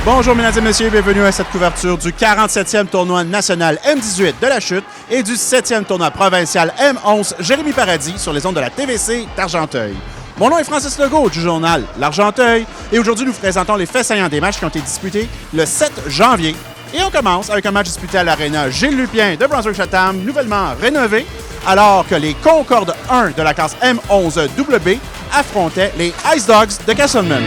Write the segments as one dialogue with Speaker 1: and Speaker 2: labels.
Speaker 1: Bonjour mesdames et messieurs, bienvenue à cette couverture du 47e tournoi national M18 de la chute et du 7e tournoi provincial M11 Jérémy Paradis sur les ondes de la TVC d'Argenteuil. Mon nom est Francis Legault du journal L'Argenteuil et aujourd'hui nous vous présentons les faits saillants des matchs qui ont été disputés le 7 janvier. Et on commence avec un match disputé à l'Arena Gilles Lupien de Brunswick-Chatham, nouvellement rénové, alors que les Concorde 1 de la classe M11 WB affrontaient les Ice Dogs de Castleman.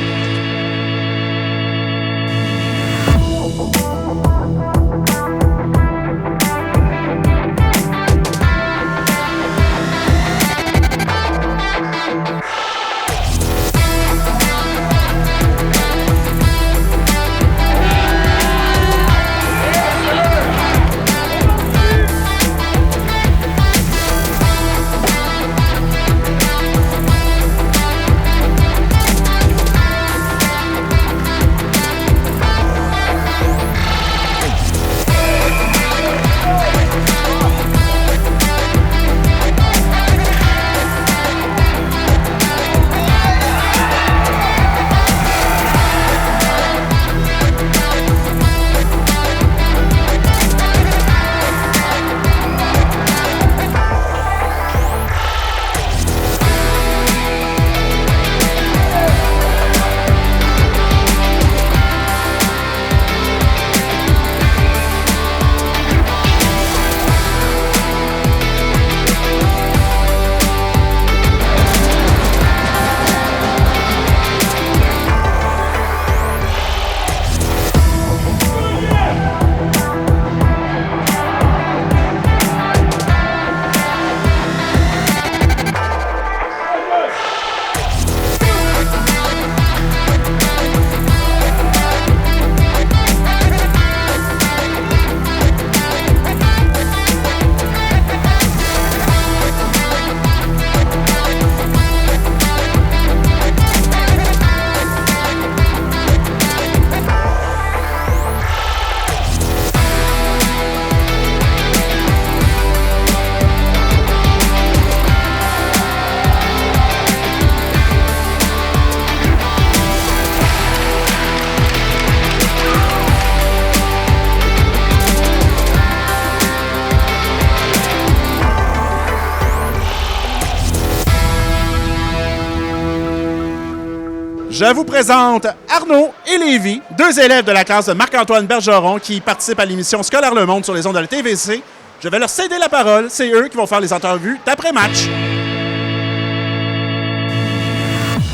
Speaker 1: Je vous présente Arnaud et Lévi, deux élèves de la classe de Marc-Antoine Bergeron qui participent à l'émission Scolaire Le Monde sur les ondes de la TVC. Je vais leur céder la parole. C'est eux qui vont faire les entrevues d'après-match.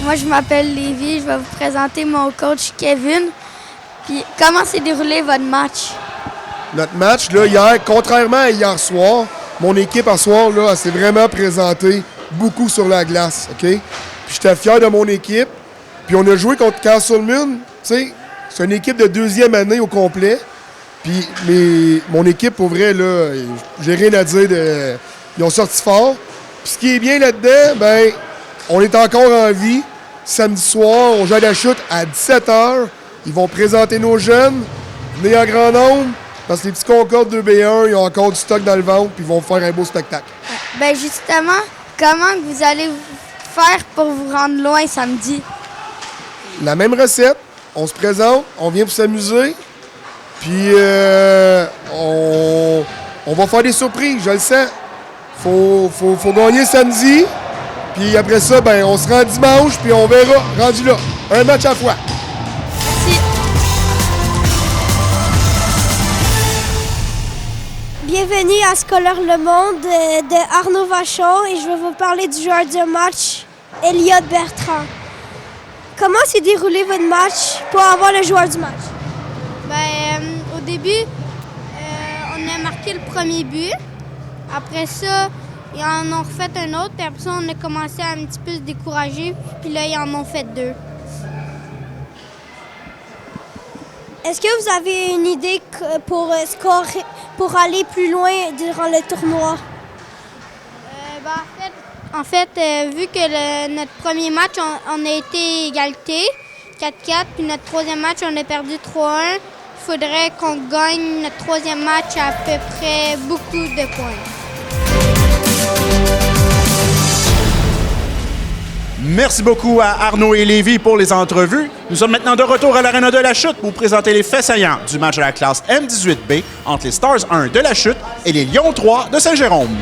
Speaker 2: Moi, je m'appelle Lévi. Je vais vous présenter mon coach Kevin. Puis, comment s'est déroulé votre match?
Speaker 3: Notre match, là, hier, contrairement à hier soir, mon équipe, à soir, là, elle s'est vraiment présentée beaucoup sur la glace, OK? Puis, j'étais fier de mon équipe. Puis on a joué contre Castleman, tu sais, c'est une équipe de deuxième année au complet. Puis mon équipe, pour vrai, là, j'ai rien à dire. Ils ont sorti fort. Puis ce qui est bien là-dedans, ben, on est encore en vie. Samedi soir, on joue à la chute à 17h. Ils vont présenter nos jeunes. Venez en grand nombre, parce que les petits Concorde 2B1, ils ont encore du stock dans le ventre, puis ils vont faire un beau spectacle.
Speaker 2: Ben justement, comment vous allez faire pour vous rendre loin samedi?
Speaker 3: La même recette, on se présente, on vient pour s'amuser, puis on va faire des surprises, je le sens. Faut gagner samedi, puis après ça, ben, on se rend dimanche, puis on verra, rendu là, un match à la fois.
Speaker 2: Merci.
Speaker 4: Bienvenue à Scolaire Le Monde de Arnaud Vachon et je vais vous parler du joueur du match, Elliott Bertrand. Comment s'est déroulé votre match pour avoir le joueur du match?
Speaker 2: Au début, on a marqué le premier but. Après ça, ils en ont refait un autre. Puis après ça, on a commencé à un petit peu se décourager. Puis là, ils en ont fait deux.
Speaker 4: Est-ce que vous avez une idée pour aller plus loin durant le tournoi?
Speaker 2: En fait, vu que notre premier match, on a été égalité, 4-4, puis notre troisième match, on a perdu 3-1, il faudrait qu'on gagne notre troisième match à peu près beaucoup de points.
Speaker 1: Merci beaucoup à Arnaud et Lévy pour les entrevues. Nous sommes maintenant de retour à l'Arena de la Chute pour vous présenter les faits saillants du match de la classe M18B entre les Stars 1 de la Chute et les Lions 3 de Saint-Jérôme.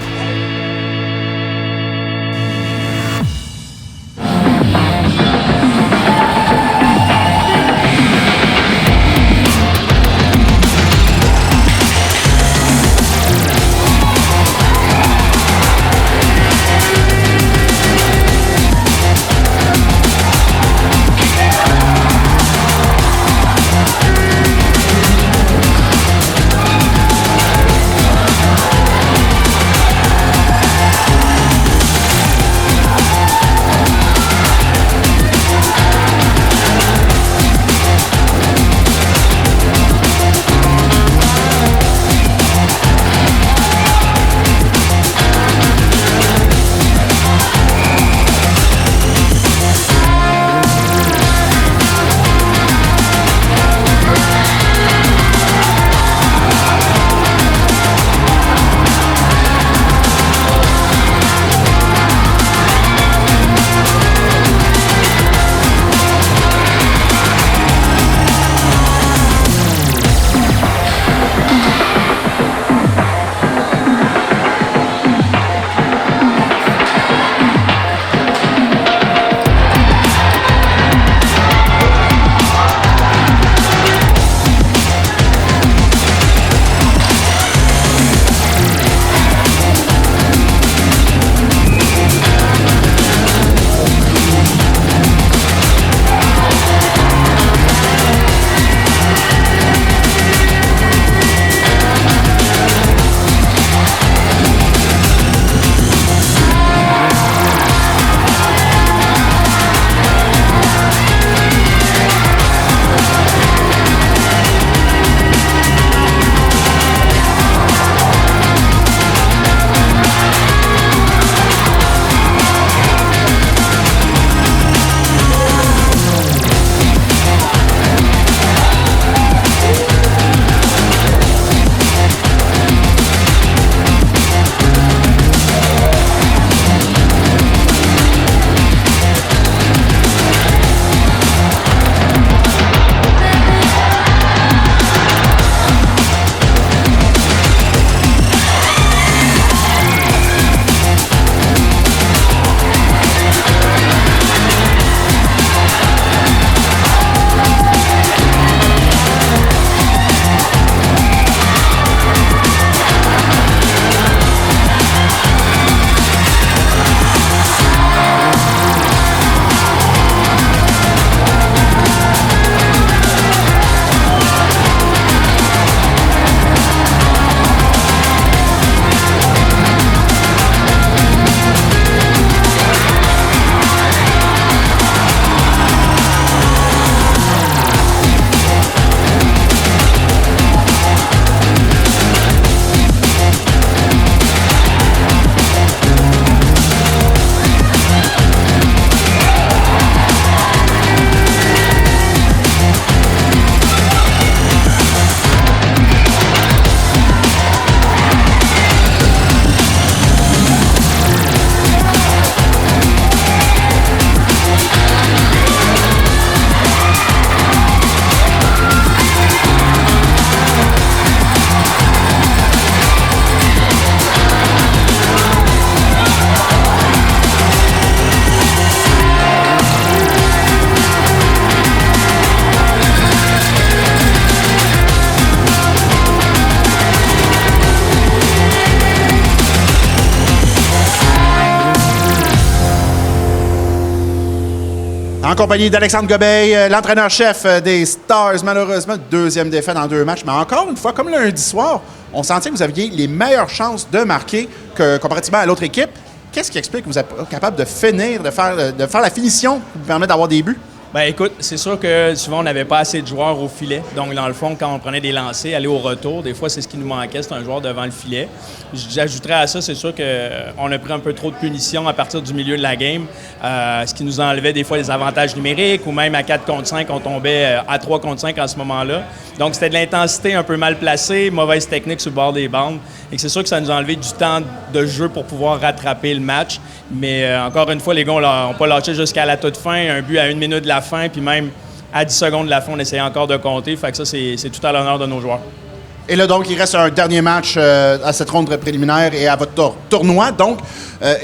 Speaker 1: En compagnie d'Alexandre Gobeil, l'entraîneur-chef des Stars, malheureusement, deuxième défaite en 2 matchs. Mais encore une fois, comme lundi soir, on sentait que vous aviez les meilleures chances de marquer comparativement à l'autre équipe. Qu'est-ce qui explique que vous êtes capable de finir, de faire la finition qui vous permet d'avoir des buts?
Speaker 5: Ben écoute, c'est sûr que souvent on n'avait pas assez de joueurs au filet. Donc dans le fond, quand on prenait des lancers, aller au retour, des fois c'est ce qui nous manquait, c'est un joueur devant le filet. J'ajouterais à ça, c'est sûr qu'on a pris un peu trop de punitions à partir du milieu de la game, ce qui nous enlevait des fois les avantages numériques ou même à 4 contre 5, on tombait à 3 contre 5 en ce moment-là. Donc c'était de l'intensité un peu mal placée, mauvaise technique sur le bord des bandes. Et c'est sûr que ça nous a enlevé du temps de jeu pour pouvoir rattraper le match. Mais encore une fois, les gars n'ont pas lâché jusqu'à la toute fin. Un but à 1 minute de la fin, puis même à 10 secondes de la fin, on essayait encore de compter. Fait que ça, c'est tout à l'honneur de nos joueurs.
Speaker 1: Et là, donc, il reste un dernier match à cette ronde préliminaire et à votre tournoi. Donc,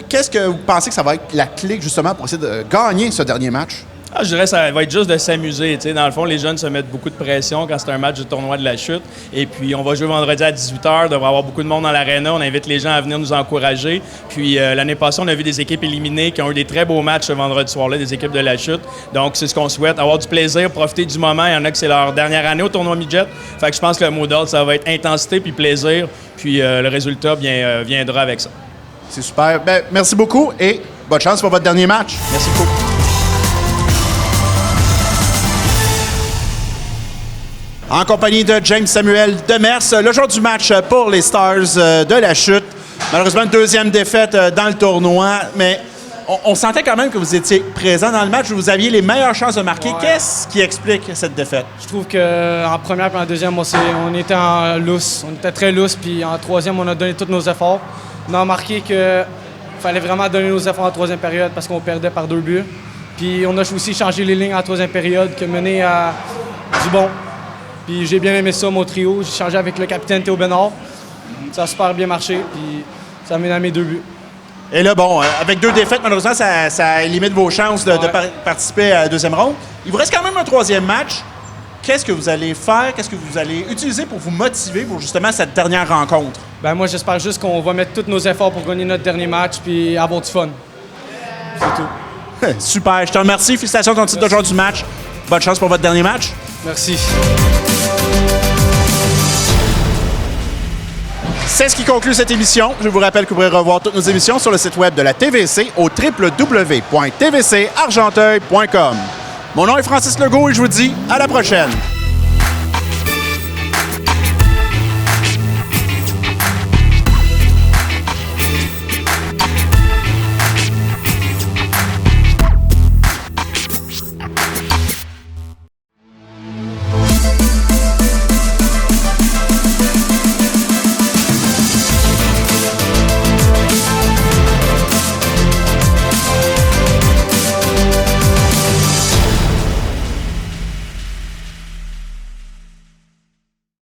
Speaker 1: qu'est-ce que vous pensez que ça va être la clé, justement, pour essayer de gagner ce dernier match?
Speaker 5: Je dirais que ça va être juste de s'amuser. Dans le fond, les jeunes se mettent beaucoup de pression quand c'est un match de tournoi de la chute. Et puis, on va jouer vendredi à 18h. Il devrait y avoir beaucoup de monde dans l'aréna. On invite les gens à venir nous encourager. Puis, l'année passée, on a vu des équipes éliminées qui ont eu des très beaux matchs ce vendredi soir-là, des équipes de la chute. Donc, c'est ce qu'on souhaite. Avoir du plaisir, profiter du moment. Il y en a que c'est leur dernière année au tournoi midget. Fait que je pense que le mot d'ordre, ça va être intensité puis plaisir. Puis, le résultat viendra avec ça.
Speaker 1: C'est super. Ben, merci beaucoup et bonne chance pour votre dernier match.
Speaker 5: Merci beaucoup.
Speaker 1: En compagnie de James Samuel Demers, le jour du match pour les Stars de la chute. Malheureusement, une deuxième défaite dans le tournoi, mais on sentait quand même que vous étiez présent dans le match, vous aviez les meilleures chances de marquer. Ouais. Qu'est-ce qui explique cette défaite?
Speaker 6: Je trouve qu'en première et en deuxième, on était en lousse. On était très lousse, puis en troisième, on a donné tous nos efforts. On a remarqué qu'il fallait vraiment donner nos efforts en troisième période parce qu'on perdait par 2 buts. Puis on a aussi changé les lignes en troisième période qui a mené à du bon. Puis j'ai bien aimé ça, mon trio. J'ai changé avec le capitaine Théo Bénard. Ça a super bien marché, puis ça a mené à mes 2 buts.
Speaker 1: Et là, bon, avec 2 défaites, malheureusement, ça limite vos chances de participer à la deuxième ronde. Il vous reste quand même un 3e match. Qu'est-ce que vous allez faire? Qu'est-ce que vous allez utiliser pour vous motiver pour justement cette dernière rencontre?
Speaker 6: Ben moi, j'espère juste qu'on va mettre tous nos efforts pour gagner notre dernier match puis avoir du fun. C'est tout.
Speaker 1: Super. Je te remercie. Félicitations pour ton titre de joueur du match. Bonne chance pour votre dernier match.
Speaker 6: Merci.
Speaker 1: C'est ce qui conclut cette émission. Je vous rappelle que vous pourrez revoir toutes nos émissions sur le site web de la TVC au www.tvcargenteuil.com. Mon nom est Francis Legault et je vous dis à la prochaine.